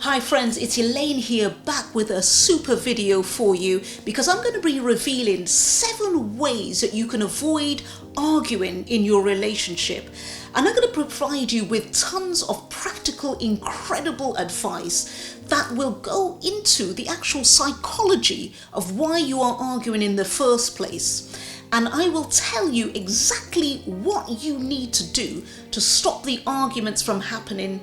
Hi friends, it's Elaine here, back with a super video for you because I'm going to be revealing 7 ways that you can avoid arguing in your relationship. And I'm going to provide you with tons of practical, incredible advice that will go into the actual psychology of why you are arguing in the first place. And I will tell you exactly what you need to do to stop the arguments from happening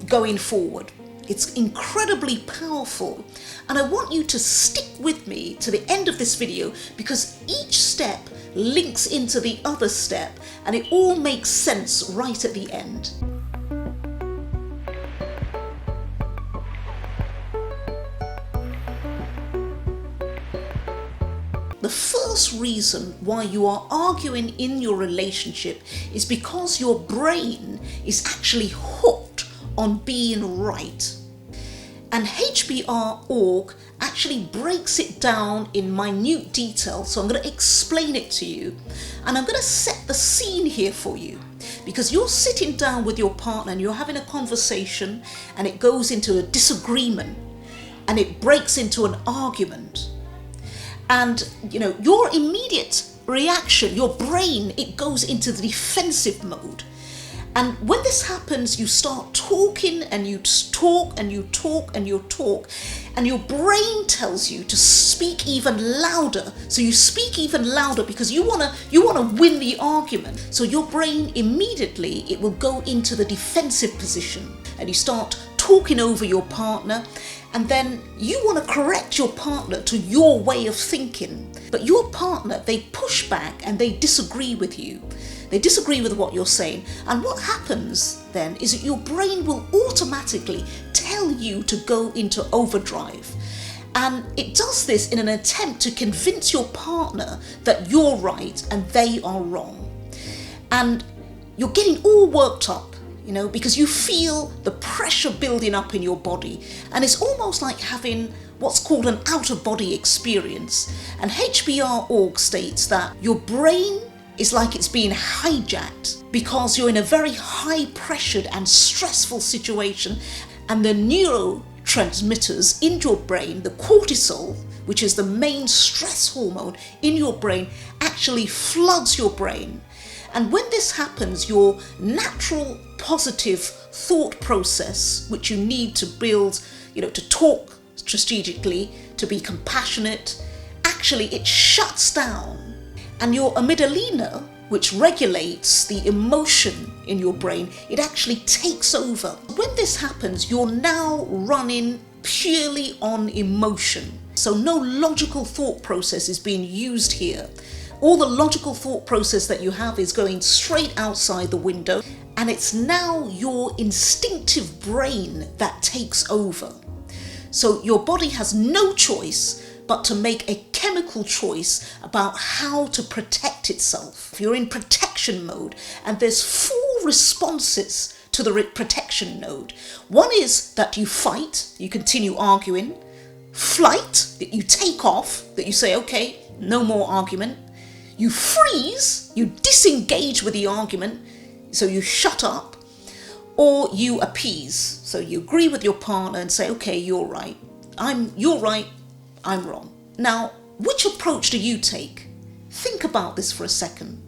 going forward. It's incredibly powerful, and I want you to stick with me to the end of this video because each step links into the other step and it all makes sense right at the end. The first reason why you are arguing in your relationship is because your brain is actually hooked on being right. And HBR.org actually breaks it down in minute detail, so I'm going to explain it to you. And I'm going to set the scene here for you, because you're sitting down with your partner and you're having a conversation and it goes into a disagreement and it breaks into an argument. And your immediate reaction, your brain, it goes into the defensive mode. And when this happens, you start talking and you talk and you talk and you talk, and your brain tells you to speak even louder. So you speak even louder because you wanna win the argument. So your brain immediately, it will go into the defensive position and you start talking over your partner, and then you want to correct your partner to your way of thinking. But your partner, they push back and they disagree with you. They disagree with what you're saying. And what happens then is that your brain will automatically tell you to go into overdrive. And it does this in an attempt to convince your partner that you're right and they are wrong. And you're getting all worked up, because you feel the pressure building up in your body. And it's almost like having what's called an out-of-body experience. And HBR.org states that your brain is like it's being hijacked because you're in a very high-pressured and stressful situation, and the neurotransmitters in your brain, the cortisol, which is the main stress hormone in your brain, actually floods your brain. And when this happens, your natural positive thought process, which you need to build, to talk strategically, to be compassionate, actually it shuts down. And your amygdala, which regulates the emotion in your brain, it actually takes over. When this happens, you're now running purely on emotion. So no logical thought process is being used here. All the logical thought process that you have is going straight outside the window, and it's now your instinctive brain that takes over. So your body has no choice but to make a chemical choice about how to protect itself. You're in protection mode, and there's 4 responses to the protection mode. One is that you fight, you continue arguing. Flight, that you take off, that you say, okay, no more argument. You freeze, you disengage with the argument, so you shut up. Or you appease, so you agree with your partner and say, okay, you're right, I'm wrong. Now, which approach do you take? Think about this for a second.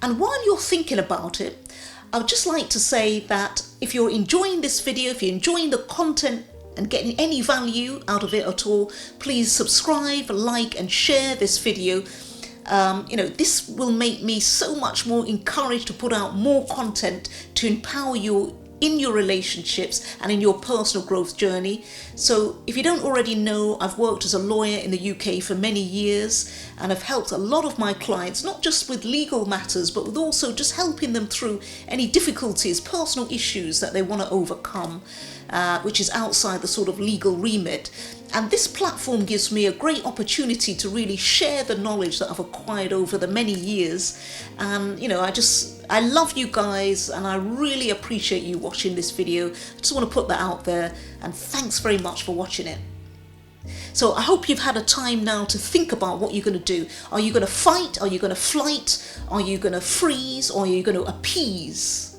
And while you're thinking about it, I would just like to say that if you're enjoying this video, if you're enjoying the content and getting any value out of it at all, please subscribe, like, and share this video. This will make me so much more encouraged to put out more content to empower you in your relationships and in your personal growth journey. So if you don't already know, I've worked as a lawyer in the UK for many years, and I've helped a lot of my clients, not just with legal matters, but with also just helping them through any difficulties, personal issues that they want to overcome, which is outside the sort of legal remit. And this platform gives me a great opportunity to really share the knowledge that I've acquired over the many years. And I love you guys, and I really appreciate you watching this video. I just want to put that out there, and thanks very much for watching it. So I hope you've had a time now to think about what you're going to do. Are you going to fight? Are you going to flight? Are you going to freeze? Or are you going to appease?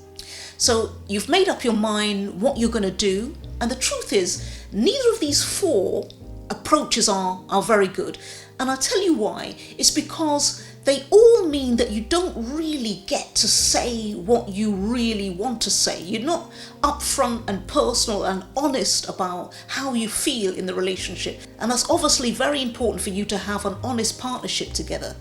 So you've made up your mind what you're going to do. And the truth is, neither of these four approaches are very good. And I'll tell you why. It's because they all mean that you don't really get to say what you really want to say. You're not upfront and personal and honest about how you feel in the relationship. And that's obviously very important for you to have an honest partnership together.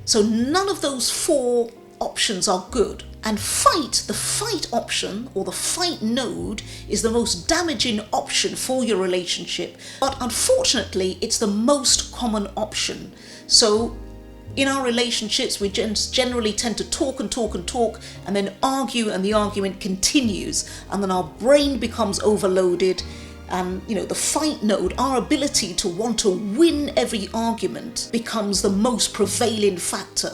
So none of those four options are good. And the fight option, or the fight node, is the most damaging option for your relationship. But unfortunately, it's the most common option. So in our relationships, we generally tend to talk and talk and talk, and then argue, and the argument continues, and then our brain becomes overloaded. And the fight node, our ability to want to win every argument, becomes the most prevailing factor,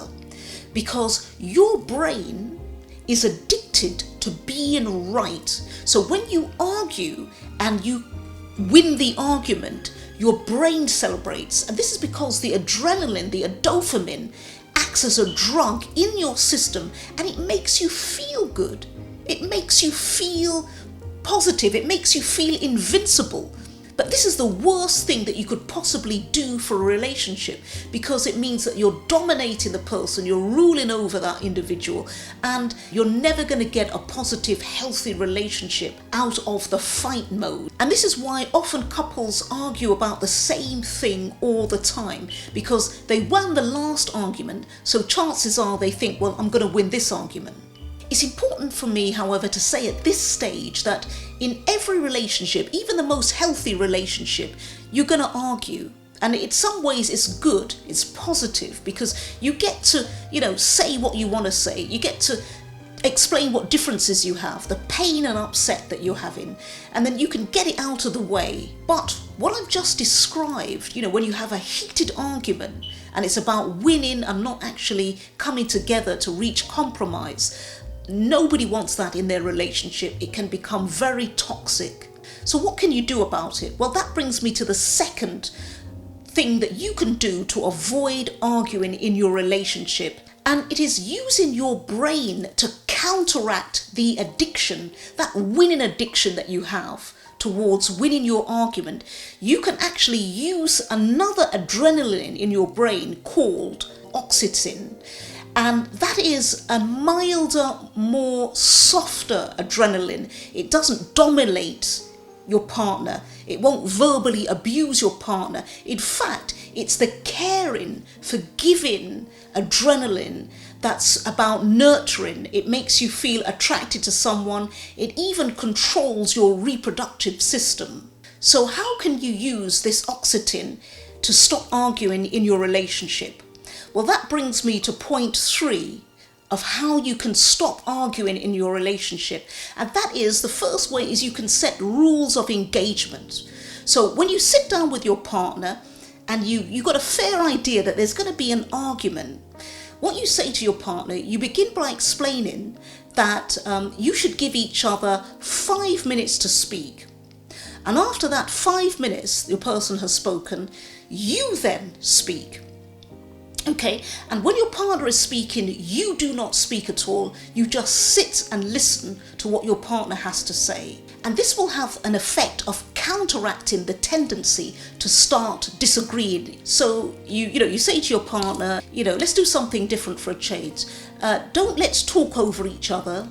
because your brain is addicted to being right. So when you argue and you win the argument, your brain celebrates. And this is because the adrenaline, the dopamine, acts as a drug in your system, and it makes you feel good. It makes you feel positive. It makes you feel invincible. But this is the worst thing that you could possibly do for a relationship, because it means that you're dominating the person, you're ruling over that individual, and you're never going to get a positive, healthy relationship out of the fight mode. And this is why often couples argue about the same thing all the time, because they won the last argument, so chances are they think, well, I'm going to win this argument. It's important for me, however, to say at this stage that in every relationship, even the most healthy relationship, you're going to argue. And in some ways it's good, it's positive, because you get to, say what you want to say. You get to explain what differences you have, the pain and upset that you're having, and then you can get it out of the way. But what I've just described, when you have a heated argument and it's about winning and not actually coming together to reach compromise, nobody wants that in their relationship. It can become very toxic. So what can you do about it? Well, that brings me to the second thing that you can do to avoid arguing in your relationship. And it is using your brain to counteract the addiction, that winning addiction that you have towards winning your argument. You can actually use another adrenaline in your brain called oxytocin. And that is a milder, more softer adrenaline. It doesn't dominate your partner. It won't verbally abuse your partner. In fact, it's the caring, forgiving adrenaline that's about nurturing. It makes you feel attracted to someone. It even controls your reproductive system. So how can you use this oxytocin to stop arguing in your relationship? Well, that brings me to point 3 of how you can stop arguing in your relationship. And that is, the first way is you can set rules of engagement. So when you sit down with your partner and you've got a fair idea that there's going to be an argument, what you say to your partner, you begin by explaining that you should give each other 5 minutes to speak. And after that 5 minutes, the person has spoken, you then speak. Okay, and when your partner is speaking, you do not speak at all. You just sit and listen to what your partner has to say. And this will have an effect of counteracting the tendency to start disagreeing. So you say to your partner, let's do something different for a change. Let's talk over each other.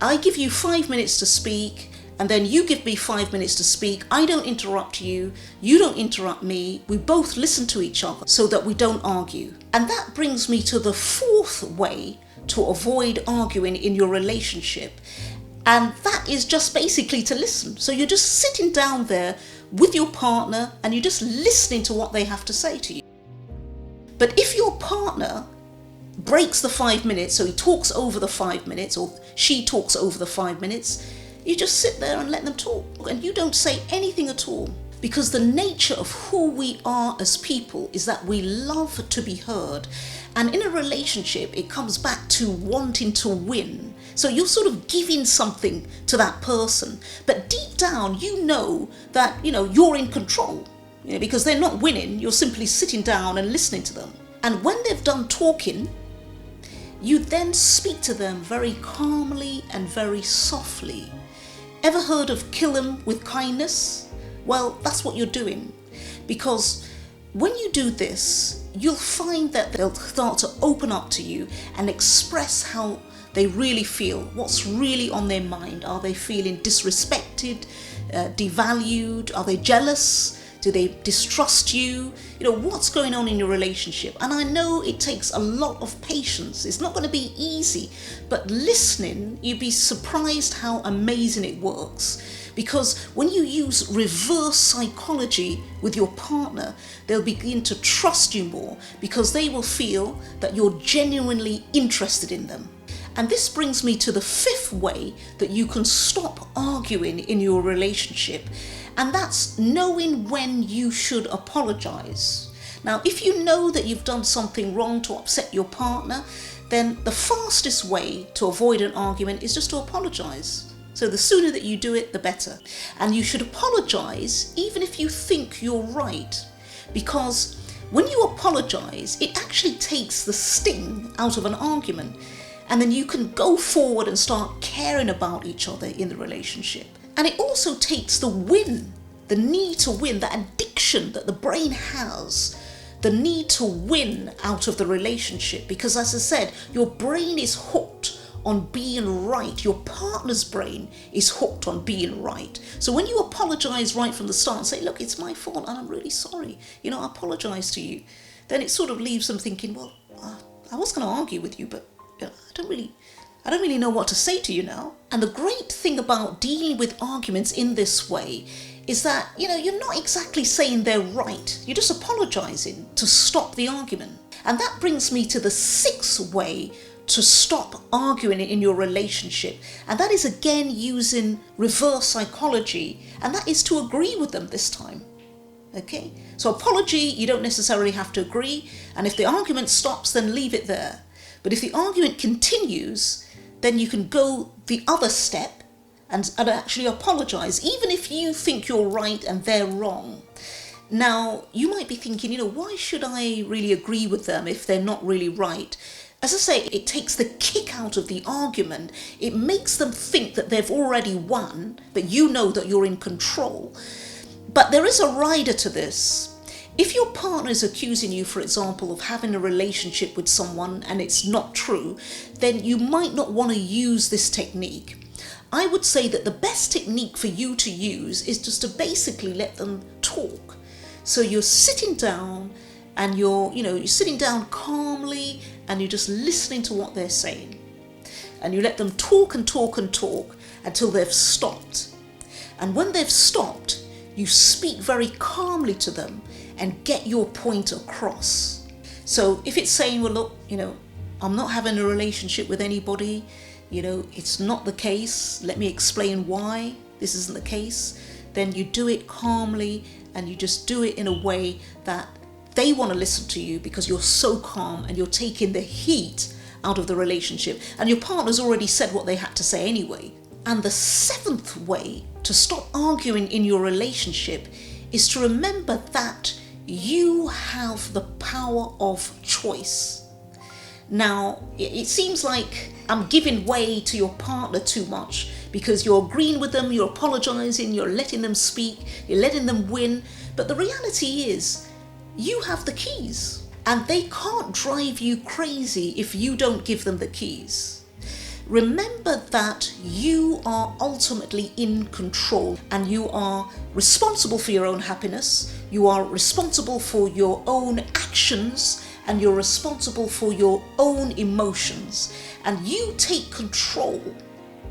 I give you 5 minutes to speak, and then you give me 5 minutes to speak. I don't interrupt you. You don't interrupt me. We both listen to each other so that we don't argue. And that brings me to the 4th way to avoid arguing in your relationship. And that is just basically to listen. So you're just sitting down there with your partner and you're just listening to what they have to say to you. But if your partner breaks the 5 minutes, so he talks over the 5 minutes or she talks over the 5 minutes, you just sit there and let them talk, and you don't say anything at all. Because the nature of who we are as people is that we love to be heard. And in a relationship, it comes back to wanting to win. So you're sort of giving something to that person. But deep down, you know that, you're in control. Because they're not winning, you're simply sitting down and listening to them. And when they've done talking, you then speak to them very calmly and very softly. Ever heard of kill them with kindness? Well, that's what you're doing. Because when you do this, you'll find that they'll start to open up to you and express how they really feel, what's really on their mind. Are they feeling disrespected, devalued? Are they jealous? Do they distrust you? What's going on in your relationship? And I know it takes a lot of patience. It's not going to be easy, but listening, you'd be surprised how amazing it works. Because when you use reverse psychology with your partner, they'll begin to trust you more because they will feel that you're genuinely interested in them. And this brings me to the fifth way that you can stop arguing in your relationship, and that's knowing when you should apologize. Now, if you know that you've done something wrong to upset your partner, then the fastest way to avoid an argument is just to apologize. So the sooner that you do it, the better. And you should apologize even if you think you're right, because when you apologize, it actually takes the sting out of an argument. And then you can go forward and start caring about each other in the relationship. And it also takes the win, the need to win, that addiction that the brain has, the need to win out of the relationship. Because as I said, your brain is hooked on being right. Your partner's brain is hooked on being right. So when you apologize right from the start and say, look, it's my fault and I'm really sorry, I apologize to you, then it sort of leaves them thinking, well, I was going to argue with you, but I don't really know what to say to you now. And the great thing about dealing with arguments in this way is that, you're not exactly saying they're right. You're just apologizing to stop the argument. And that brings me to the sixth way to stop arguing in your relationship. And that is again using reverse psychology. And that is to agree with them this time. Okay? So apology, you don't necessarily have to agree. And if the argument stops, then leave it there. But if the argument continues, then you can go the other step and actually apologize, even if you think you're right and they're wrong. Now, you might be thinking, why should I really agree with them if they're not really right? As I say, it takes the kick out of the argument. It makes them think that they've already won, that you know that you're in control. But there is a rider to this. If your partner is accusing you, for example, of having a relationship with someone and it's not true, then you might not want to use this technique. I would say that the best technique for you to use is just to basically let them talk. So you're sitting down and you're sitting down calmly and you're just listening to what they're saying. And you let them talk and talk and talk until they've stopped. And when they've stopped, you speak very calmly to them and get your point across. So if it's saying, well, look, I'm not having a relationship with anybody, it's not the case, let me explain why this isn't the case, then you do it calmly and you just do it in a way that they want to listen to you because you're so calm and you're taking the heat out of the relationship. And your partner's already said what they had to say anyway. And the seventh way to stop arguing in your relationship is to remember that you have the power of choice. Now, it seems like I'm giving way to your partner too much because you're agreeing with them, you're apologizing, you're letting them speak, you're letting them win. But the reality is, you have the keys and they can't drive you crazy if you don't give them the keys. Remember that you are ultimately in control and you are responsible for your own happiness, you are responsible for your own actions, and you're responsible for your own emotions. And you take control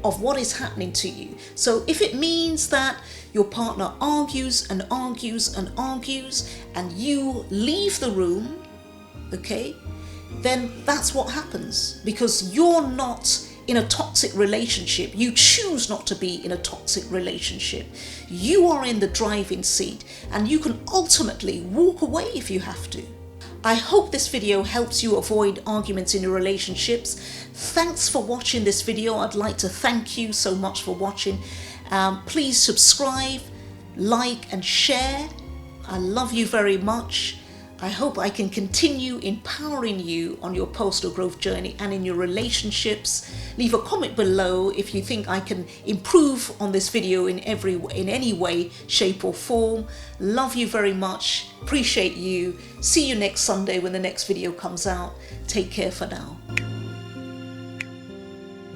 of what is happening to you. So if it means that your partner argues and argues and argues and you leave the room, okay, then that's what happens because you're not in a toxic relationship. You choose not to be in a toxic relationship. You are in the driving seat and you can ultimately walk away if you have to. I hope this video helps you avoid arguments in your relationships. Thanks for watching this video. I'd like to thank you so much for watching. Please subscribe, like and share. I love you very much. I hope I can continue empowering you on your personal growth journey and in your relationships. Leave a comment below if you think I can improve on this video in any way, shape or form. Love you very much. Appreciate you. See you next Sunday when the next video comes out. Take care for now.